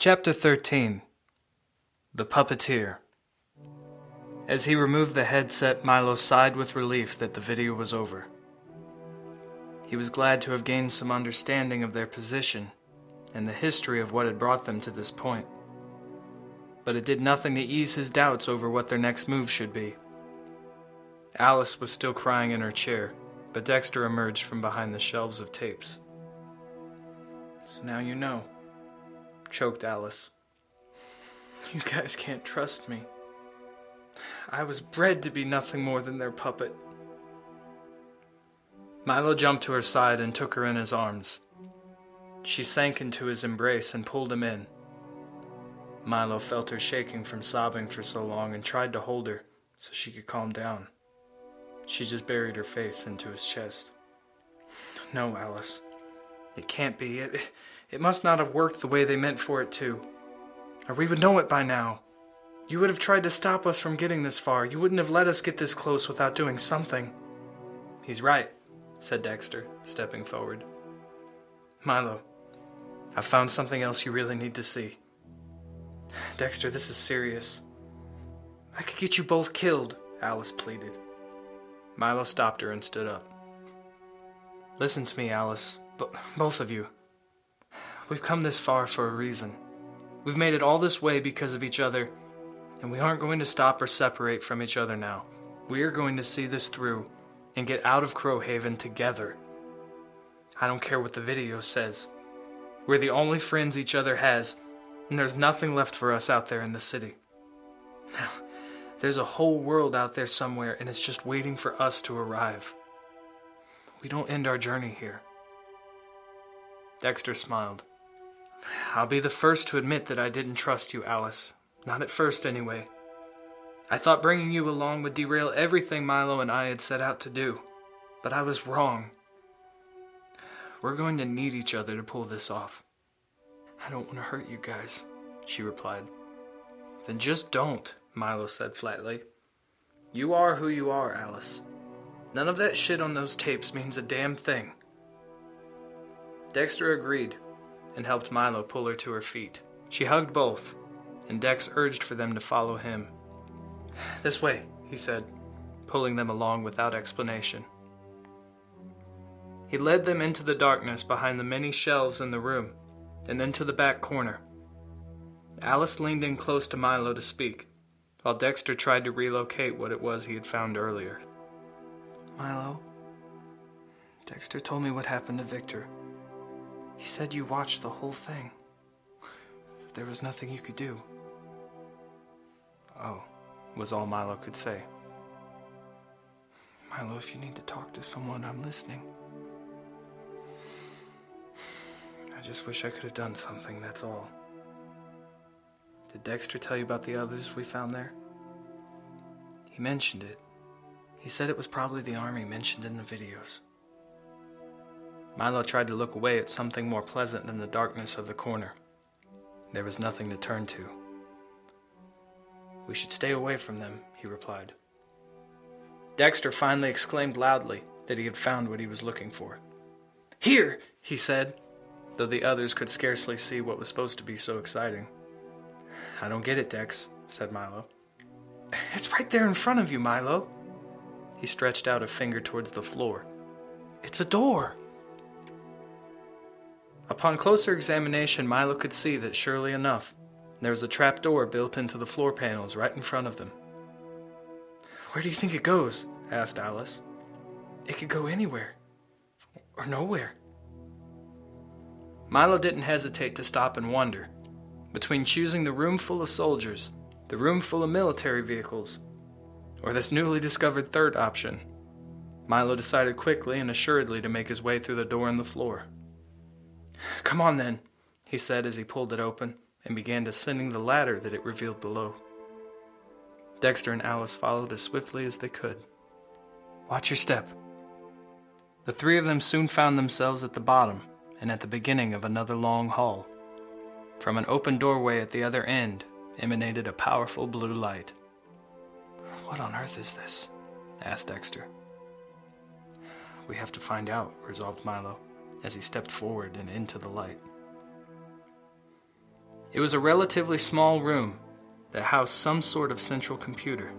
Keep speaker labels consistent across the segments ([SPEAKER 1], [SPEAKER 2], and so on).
[SPEAKER 1] Chapter 13. The Puppeteer. As he removed the headset, Milo sighed with relief that the video was over. He was glad to have gained some understanding of their position and the history of what had brought them to this point. But it did nothing to ease his doubts over what their next move should be. Alice was still crying in her chair, but Dexter emerged from behind the shelves of tapes. "So now you know," choked Alice. "You guys can't trust me. I was bred to be nothing more than their puppet." Milo jumped to her side and took her in his arms. She sank into his embrace and pulled him in. Milo felt her shaking from sobbing for so long and tried to hold her so she could calm down. She just buried her face into his chest. "No, Alice. It can't be. It must not have worked the way they meant for it to. Or we would know it by now. You would have tried to stop us from getting this far. You wouldn't have let us get this close without doing something." "He's right," said Dexter, stepping forward. "Milo, I've found something else you really need to see." "Dexter, this is serious. I could get you both killed," Alice pleaded. Milo stopped her and stood up. "Listen to me, Alice. Both of you. We've come this far for a reason. We've made it all this way because of each other, and we aren't going to stop or separate from each other now. We are going to see this through and get out of Crowhaven together. I don't care what the video says. We're the only friends each other has, and there's nothing left for us out there in the city. Now, there's a whole world out there somewhere, and it's just waiting for us to arrive. We don't end our journey here." Dexter smiled. "I'll be the first to admit that I didn't trust you, Alice. Not at first, anyway. I thought bringing you along would derail everything Milo and I had set out to do. But I was wrong. We're going to need each other to pull this off." "I don't want to hurt you guys," she replied. "Then just don't," Milo said flatly. "You are who you are, Alice. None of that shit on those tapes means a damn thing." Dexter agreed and helped Milo pull her to her feet. She hugged both, and Dex urged for them to follow him. "This way," he said, pulling them along without explanation. He led them into the darkness behind the many shelves in the room, and then to the back corner. Alice leaned in close to Milo to speak, while Dexter tried to relocate what it was he had found earlier. "Milo, Dexter told me what happened to Victor. He said you watched the whole thing. There was nothing you could do." "Oh," was all Milo could say. "Milo, if you need to talk to someone, I'm listening. I just wish I could have done something, that's all." "Did Dexter tell you about the others we found there?" "He mentioned it. He said it was probably the army mentioned in the videos." Milo tried to look away at something more pleasant than the darkness of the corner. There was nothing to turn to. "We should stay away from them," he replied. Dexter finally exclaimed loudly that he had found what he was looking for. "Here!" he said, though the others could scarcely see what was supposed to be so exciting. "I don't get it, Dex," said Milo. "It's right there in front of you, Milo." He stretched out a finger towards the floor. "It's a door." Upon closer examination, Milo could see that, surely enough, there was a trap door built into the floor panels right in front of them. "Where do you think it goes?" asked Alice. "It could go anywhere. Or nowhere." Milo didn't hesitate to stop and wonder. Between choosing the room full of soldiers, the room full of military vehicles, or this newly discovered third option, Milo decided quickly and assuredly to make his way through the door in the floor. "Come on then," he said as he pulled it open and began descending the ladder that it revealed below. Dexter and Alice followed as swiftly as they could. "Watch your step." The three of them soon found themselves at the bottom and at the beginning of another long hall. From an open doorway at the other end emanated a powerful blue light. "What on earth is this?" asked Dexter. "We have to find out," resolved Milo, as he stepped forward and into the light. It was a relatively small room that housed some sort of central computer.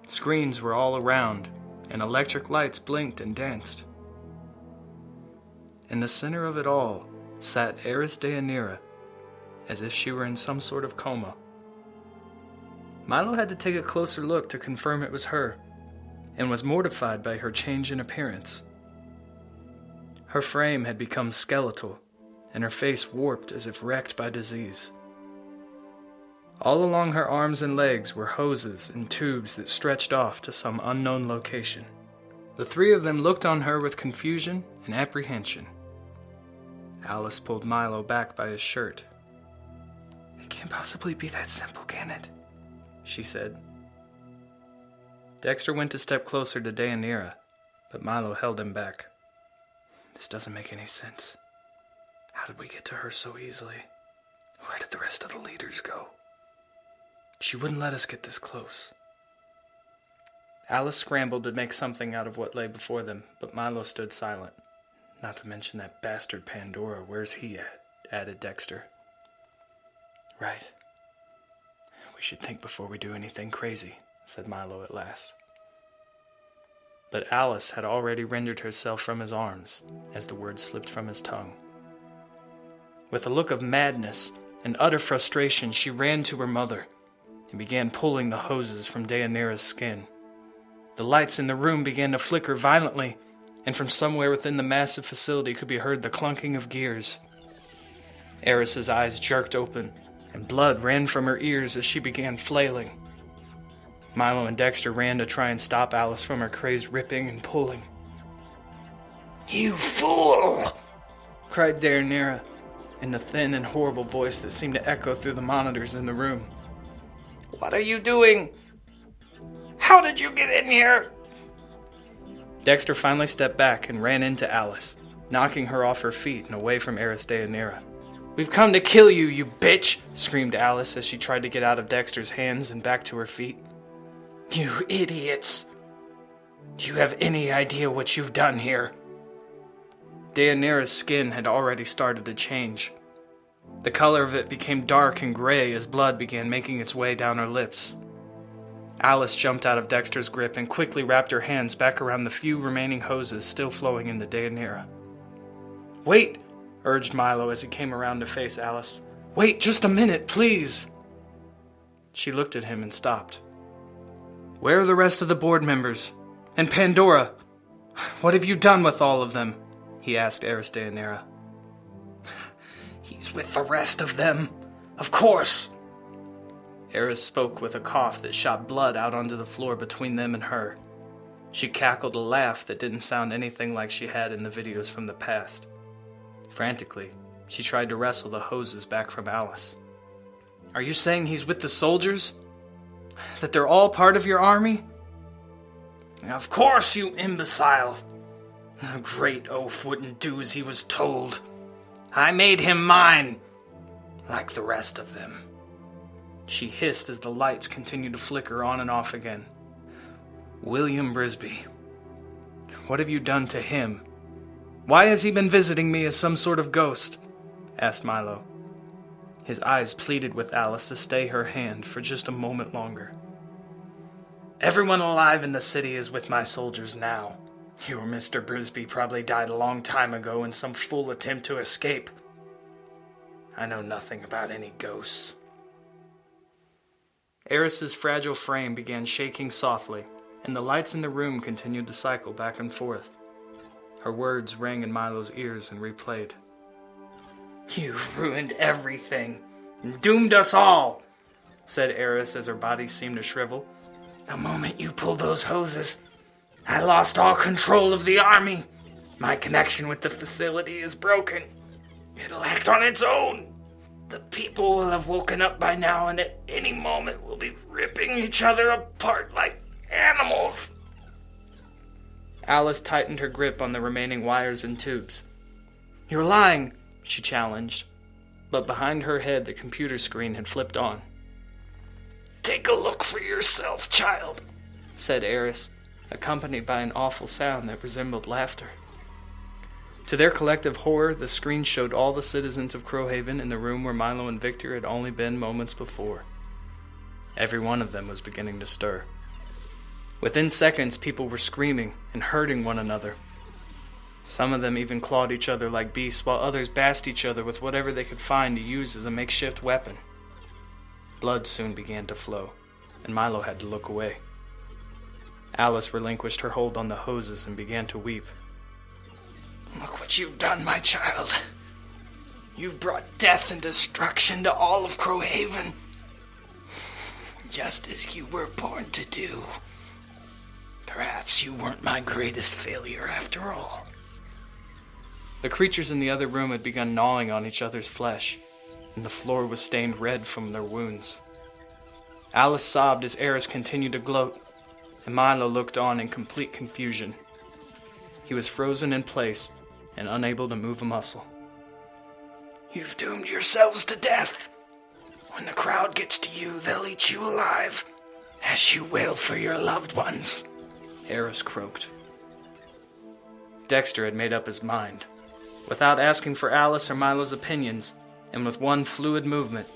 [SPEAKER 1] Screens were all around, and electric lights blinked and danced. In the center of it all sat Eris Deianira, as if she were in some sort of coma. Milo had to take a closer look to confirm it was her, and was mortified by her change in appearance. Her frame had become skeletal, and her face warped as if wrecked by disease. All along her arms and legs were hoses and tubes that stretched off to some unknown location. The three of them looked on her with confusion and apprehension. Alice pulled Milo back by his shirt. "It can't possibly be that simple, can it?" she said. Dexter went a step closer to Deianira, but Milo held him back. "This doesn't make any sense. How did we get to her so easily? Where did the rest of the leaders go? She wouldn't let us get this close." Alice scrambled to make something out of what lay before them, but Milo stood silent. "Not to mention that bastard Pandora, where's he at?" added Dexter. "Right. We should think before we do anything crazy," said Milo at last. But Alice had already rendered herself from his arms as the words slipped from his tongue. With a look of madness and utter frustration, she ran to her mother and began pulling the hoses from Deianira's skin. The lights in the room began to flicker violently, and from somewhere within the massive facility could be heard the clunking of gears. Eris's eyes jerked open, and blood ran from her ears as she began flailing. Milo and Dexter ran to try and stop Alice from her crazed ripping and pulling. "You fool!" cried Deianira, in the thin and horrible voice that seemed to echo through the monitors in the room. "What are you doing? How did you get in here?" Dexter finally stepped back and ran into Alice, knocking her off her feet and away from Eris Deianira. "We've come to kill you, you bitch!" screamed Alice as she tried to get out of Dexter's hands and back to her feet. "You idiots! Do you have any idea what you've done here?" Deianira's skin had already started to change. The color of it became dark and gray as blood began making its way down her lips. Alice jumped out of Dexter's grip and quickly wrapped her hands back around the few remaining hoses still flowing into Deianira. "Wait!" urged Milo as he came around to face Alice. "Wait just a minute, please!" She looked at him and stopped. "Where are the rest of the board members? And Pandora? What have you done with all of them?" he asked Eris Deianira. "He's with the rest of them, of course." Eris spoke with a cough that shot blood out onto the floor between them and her. She cackled a laugh that didn't sound anything like she had in the videos from the past. Frantically, she tried to wrestle the hoses back from Alice. "Are you saying he's with the soldiers? That they're all part of your army?" "Of course, you imbecile. A great oaf wouldn't do as he was told. I made him mine, like the rest of them." She hissed as the lights continued to flicker on and off again. "William Brisby. What have you done to him? Why has he been visiting me as some sort of ghost?" asked Milo. His eyes pleaded with Alice to stay her hand for just a moment longer. "Everyone alive in the city is with my soldiers now. Your Mr. Brisby probably died a long time ago in some fool attempt to escape. I know nothing about any ghosts." Eris's fragile frame began shaking softly, and the lights in the room continued to cycle back and forth. Her words rang in Milo's ears and replayed. "You've ruined everything, and doomed us all," said Eris as her body seemed to shrivel. "The moment you pulled those hoses, I lost all control of the army. My connection with the facility is broken. It'll act on its own. The people will have woken up by now, and at any moment will be ripping each other apart like animals." Alice tightened her grip on the remaining wires and tubes. "You're lying," she challenged, but behind her head the computer screen had flipped on. "Take a look for yourself, child," said Eris, accompanied by an awful sound that resembled laughter. To their collective horror, the screen showed all the citizens of Crowhaven in the room where Milo and Victor had only been moments before. Every one of them was beginning to stir. Within seconds, people were screaming and hurting one another. Some of them even clawed each other like beasts, while others bashed each other with whatever they could find to use as a makeshift weapon. Blood soon began to flow, and Milo had to look away. Alice relinquished her hold on the hoses and began to weep.
[SPEAKER 2] Look what you've done, my child. You've brought death and destruction to all of Crowhaven, just as you were born to do. Perhaps you weren't my greatest failure after all.
[SPEAKER 1] The creatures in the other room had begun gnawing on each other's flesh, and the floor was stained red from their wounds. Alice sobbed as Eris continued to gloat, and Milo looked on in complete confusion. He was frozen in place and unable to move a muscle.
[SPEAKER 2] You've doomed yourselves to death. When the crowd gets to you, they'll eat you alive, as you wail for your loved ones,
[SPEAKER 1] Eris croaked. Dexter had made up his mind. Without asking for Alice or Milo's opinions, and with one fluid movement,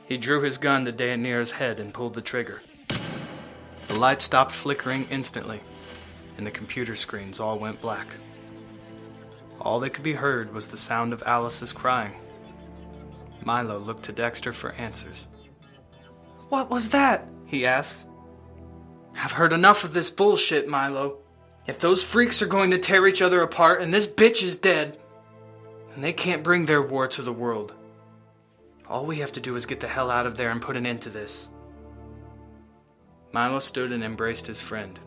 [SPEAKER 1] he drew his gun to Deianira's head and pulled the trigger. The light stopped flickering instantly, and the computer screens all went black. All that could be heard was the sound of Alice's crying. Milo looked to Dexter for answers.
[SPEAKER 2] "What was that?"
[SPEAKER 1] he asked. "I've heard enough of this bullshit, Milo. If those freaks are going to tear each other apart and this bitch is dead, then they can't bring their war to the world. All we have to do is get the hell out of there and put an end to this." Milo stood and embraced his friend.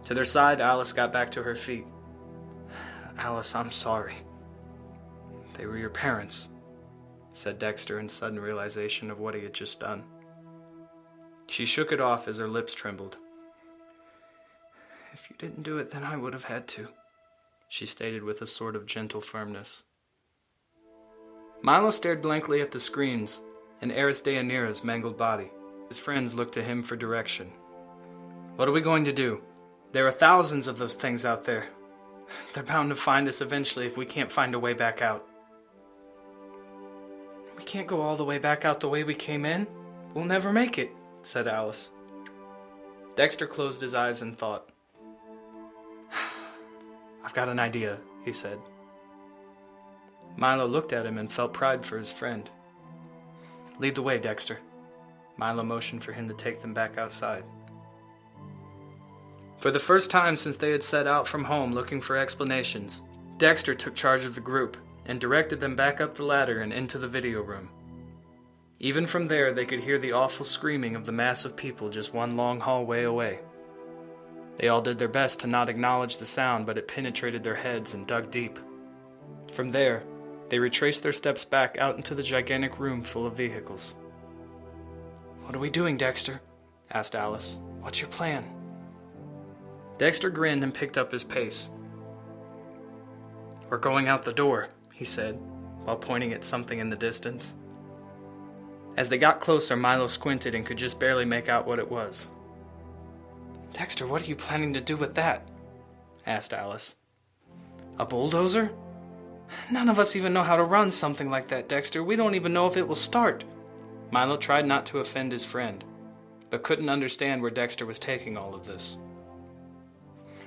[SPEAKER 1] To their side, Alice got back to her feet. "Alice, I'm sorry. They were your parents," said Dexter in sudden realization of what he had just done. She shook it off as her lips trembled. "If you didn't do it, then I would have had to," she stated with a sort of gentle firmness. Milo stared blankly at the screens and Eris Deianira's mangled body. His friends looked to him for direction. "What are we going to do? There are thousands of those things out there. They're bound to find us eventually if we can't find a way back out." "We can't go all the way back out the way we came in. We'll never make it," said Alice. Dexter closed his eyes and thought. "I've got an idea," he said. Milo looked at him and felt pride for his friend. "Lead the way, Dexter." Milo motioned for him to take them back outside. For the first time since they had set out from home looking for explanations, Dexter took charge of the group and directed them back up the ladder and into the video room. Even from there, they could hear the awful screaming of the mass of people just one long hallway away. They all did their best to not acknowledge the sound, but it penetrated their heads and dug deep. From there, they retraced their steps back out into the gigantic room full of vehicles. "What are we doing, Dexter?" asked Alice. "What's your plan?" Dexter grinned and picked up his pace. "We're going out the door," he said, while pointing at something in the distance. As they got closer, Milo squinted and could just barely make out what it was. "Dexter, what are you planning to do with that?" asked Alice. "A bulldozer? None of us even know how to run something like that, Dexter. We don't even know if it will start." Milo tried not to offend his friend, but couldn't understand where Dexter was taking all of this.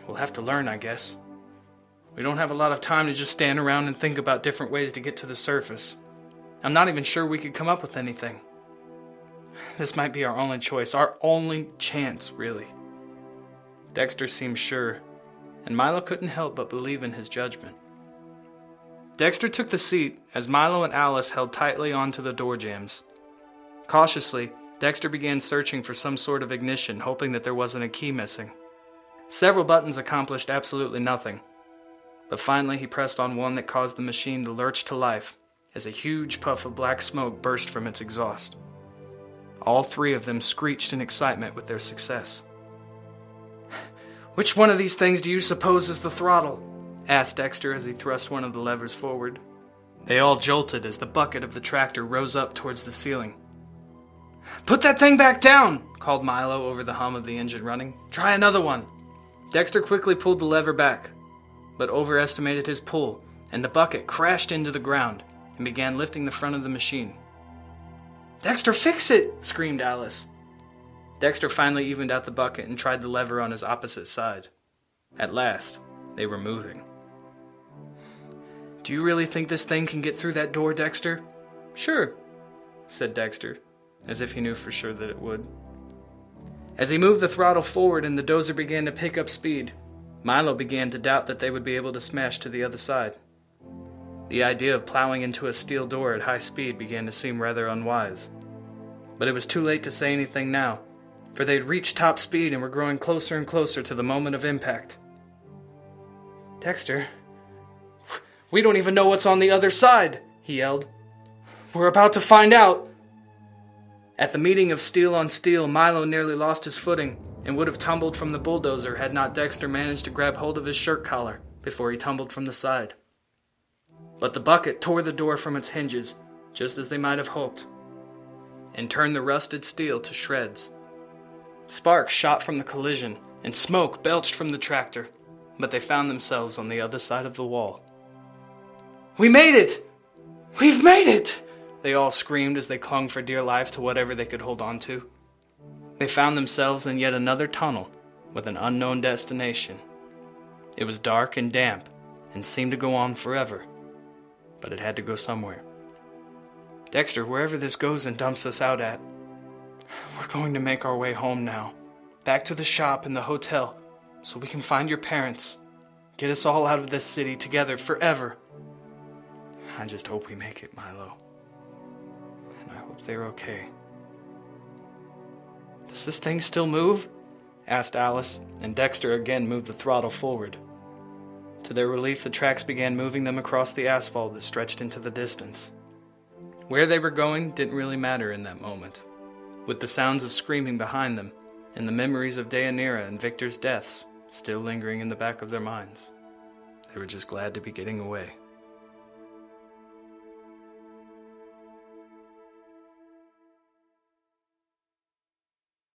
[SPEAKER 1] "We'll have to learn, I guess. We don't have a lot of time to just stand around and think about different ways to get to the surface. I'm not even sure we could come up with anything. This might be our only choice, our only chance, really." Dexter seemed sure, and Milo couldn't help but believe in his judgment. Dexter took the seat as Milo and Alice held tightly onto the door jambs. Cautiously, Dexter began searching for some sort of ignition, hoping that there wasn't a key missing. Several buttons accomplished absolutely nothing, but finally he pressed on one that caused the machine to lurch to life as a huge puff of black smoke burst from its exhaust. All three of them screeched in excitement with their success. "Which one of these things do you suppose is the throttle?" asked Dexter as he thrust one of the levers forward. They all jolted as the bucket of the tractor rose up towards the ceiling. "Put that thing back down!" called Milo over the hum of the engine running. "Try another one." Dexter quickly pulled the lever back, but overestimated his pull and the bucket crashed into the ground and began lifting the front of the machine. "Dexter, fix it!" screamed Alice. Dexter finally evened out the bucket and tried the lever on his opposite side. At last, they were moving. "Do you really think this thing can get through that door, Dexter?" "Sure," said Dexter, as if he knew for sure that it would. As he moved the throttle forward and the dozer began to pick up speed, Milo began to doubt that they would be able to smash to the other side. The idea of plowing into a steel door at high speed began to seem rather unwise. But it was too late to say anything now, for they had reached top speed and were growing closer and closer to the moment of impact. "Dexter, we don't even know what's on the other side," he yelled. "We're about to find out." At the meeting of steel on steel, Milo nearly lost his footing and would have tumbled from the bulldozer had not Dexter managed to grab hold of his shirt collar before he tumbled from the side. But the bucket tore the door from its hinges, just as they might have hoped, and turned the rusted steel to shreds. Sparks shot from the collision, and smoke belched from the tractor, but they found themselves on the other side of the wall. "We made it! We've made it!" they all screamed as they clung for dear life to whatever they could hold on to. They found themselves in yet another tunnel with an unknown destination. It was dark and damp and seemed to go on forever, but it had to go somewhere. "Dexter, wherever this goes and dumps us out at, we're going to make our way home now, back to the shop and the hotel, so we can find your parents, get us all out of this city together forever. I just hope we make it, Milo. And I hope they're okay." "Does this thing still move?" asked Alice, and Dexter again moved the throttle forward. To their relief, the tracks began moving them across the asphalt that stretched into the distance. Where they were going didn't really matter in that moment. With the sounds of screaming behind them, and the memories of Deianira and Victor's deaths still lingering in the back of their minds, they were just glad to be getting away.